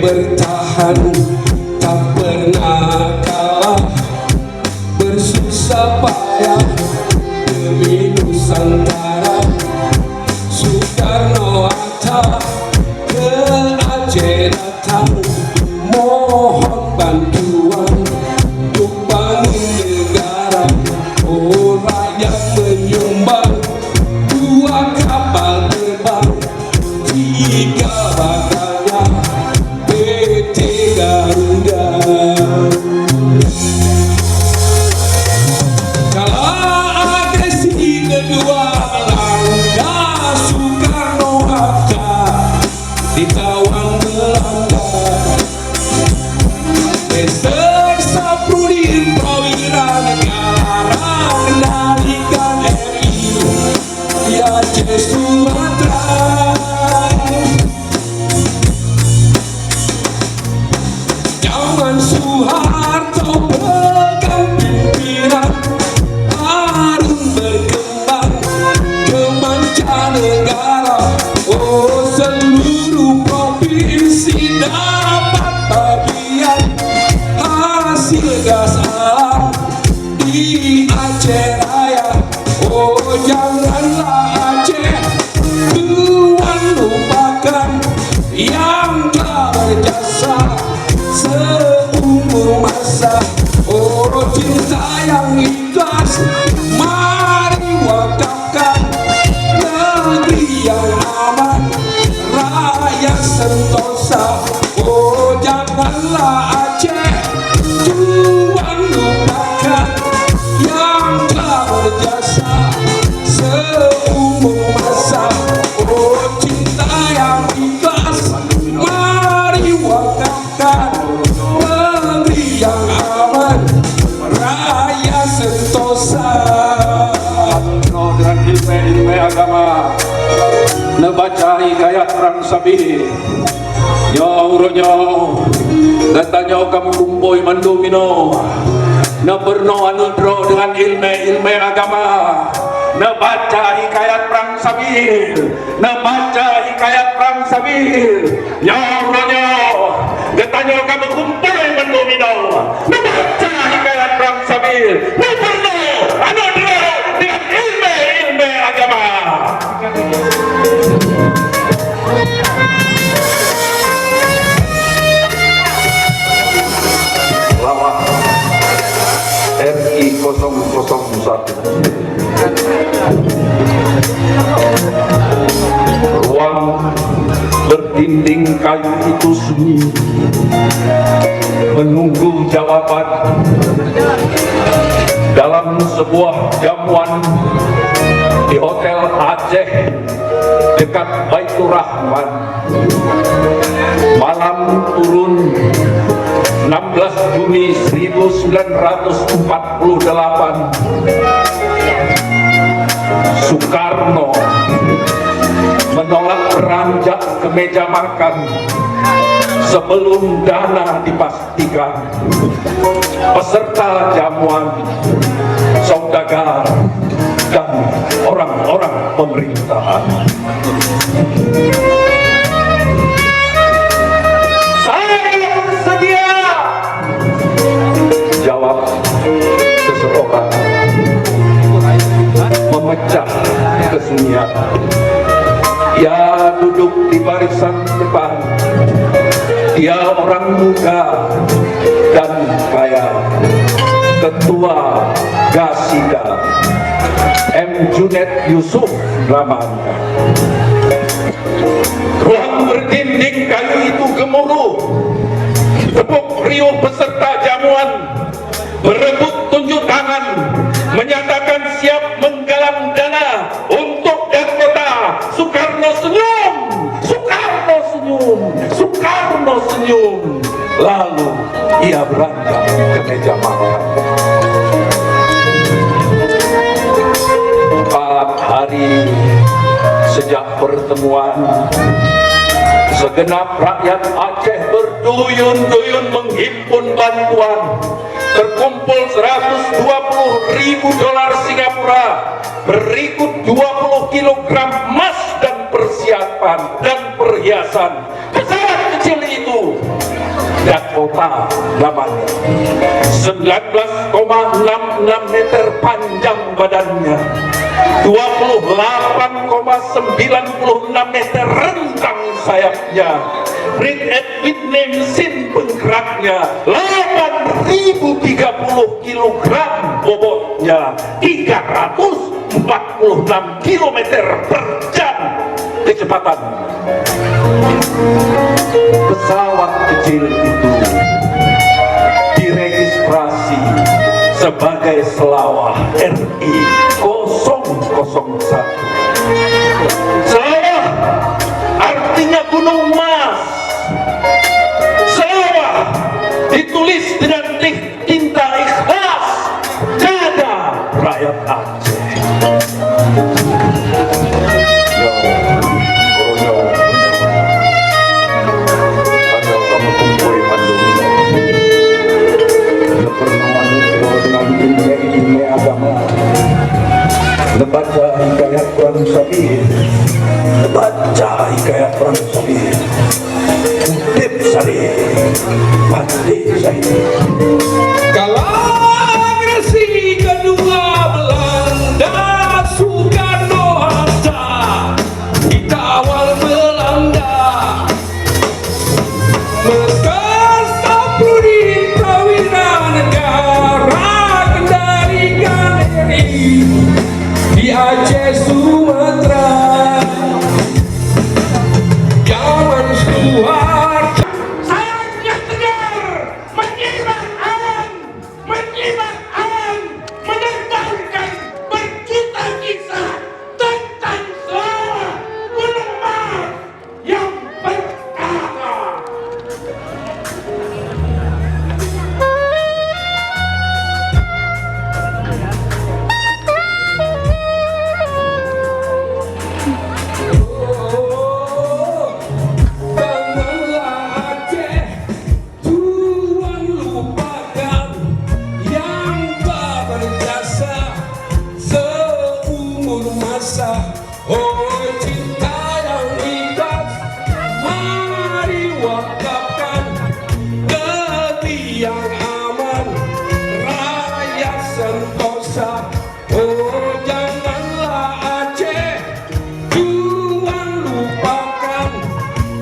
bertahan, tak pernah kalah, bersusah payah demi Nusantara. Soekarno-Hatta ke Aceh datang, mohon bantuan untuk bangun negara. Oh, rakyat menyumbang 2 kapal terbang, 3 bakalnya PT Garuda. Kala agresi kedua langkah Soekarno-Hatta ditawan Belanda. Beserta Prudir Prawira negara kendalikan RI di Aceh Sumatera. Zaman Soeharto pegang pimpinan, Harun berkembang ke mancanegara. Oh, seluruh provinsi dapat bagian hasil gas alam di Aceh Raya. Oh, janganlah Aceh Tuhan lupakan yang telah berjasa seumur masa. Oh, cinta yang ikhlas mari wakafkan, negeri yang aman rakyat sentosa. Oh, janganlah Aceh Tuhan lupakan yang telah berjasa seumur masa. Oh, cinta yang ikhlas mari wakafkan, negeri yang aman rakyat sentosa. Dengan ilmu agama nebaca hikayat perang sabi nyo katanya kamu kumpoi mandumino na perno anudro dengan ilmu agama nebaca hikayat perang sabi, nebaca hikayat perang sabi nyo katanya kamu kumpoi mandumino nebaca hikayat perang sabi na perno anudro dengan ilmu agama. Lawak RI 001. Ruang berdinding kayu itu sunyi, menunggu jawaban dalam sebuah jamuan di Hotel Aceh dekat Baitur Rahman. Malam turun 16 Juni 1948, Soekarno menolak beranjak ke meja makan sebelum dana dipastikan. Peserta jamuan, saudagar, dan orang-orang pemerintahan. Saya bersedia, jawab seseorang, memecah kesunyian. Ia duduk di barisan depan. Dia orang muda dan kaya, ketua Gasida M. Junet Yusuf Ramanda. Ruang berdinding kayu itu gemuruh. Tepuk riuh peserta jamuan berebut tunjuk tangan, menyatakan siap menggalang dana untuk Dakota. Soekarno senyum, Soekarno senyum, Soekarno senyum. Lalu ia beranjak ke meja makan. 4 hari sejak pertemuan, segenap rakyat Aceh berduyun-duyun menghimpun bantuan. Terkumpul 120.000 dolar Singapura, berikut 20 kilogram emas dan persiapan dan perhiasan. Pesawat kecil itu Dakota namanya. 19,66 meter panjang badannya, 28,96 meter rentang sayapnya, Red Edwin mesin penggeraknya, 8.030 kilogram bobotnya, 346 kilometer per jam kecepatan. Pesawat kecil itu diregistrasi sebagai Selawah RI 001. Selawah artinya gunung emas. Selawah ditulis dengan tinta ikhlas dada rakyat Aceh. Baca hikayat Perang Sabir, baca hikayat Perang Sabir, Utip Sari, Pati Sari. Kalagresi kedua Belanda, Soekarno-Hatta dikawal Belanda. Meskipun Prawira negara kendalikan RI di Aceh Sumatera, zaman Soeharto. Saya Nyah Tegar menyimak awan, menerbangkan berjuta kisah tentang Selawah Gunung Mas yang perkasa. Oh cinta yang ikhlas, mari wakafkan negeri yang aman, rakyat sentosa. Oh janganlah Aceh Tuhan lupakan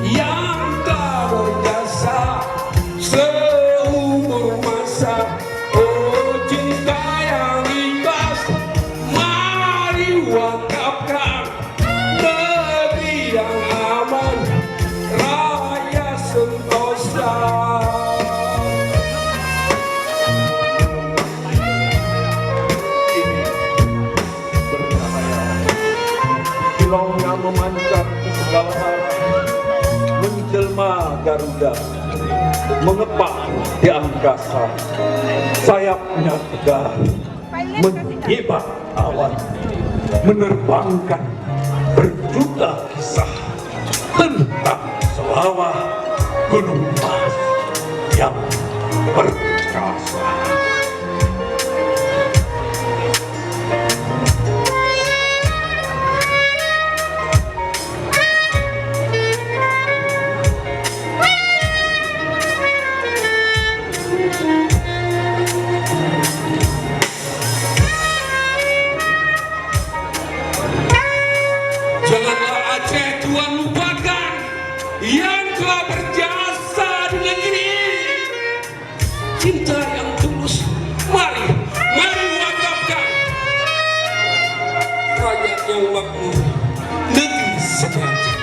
yang telah berjasa seumur masa. Oh cinta yang ikhlas, mari wakafkan negeri yang aman, rakyat sentosa. Ini bercahaya, kilaunya memancar ke segala arah, menjelma Garuda, mengepak di angkasa, sayapnya tegar, menyibak awan, menerbangkan berjuta kisah tentang Selawah Gunung Mas yang perkasa. Janganlah Aceh Tuhan lupakan yang telah berjasa di negeri ini. Cinta yang tulus, mari wakafkan rakyat yang makmur, negeri sejahtera.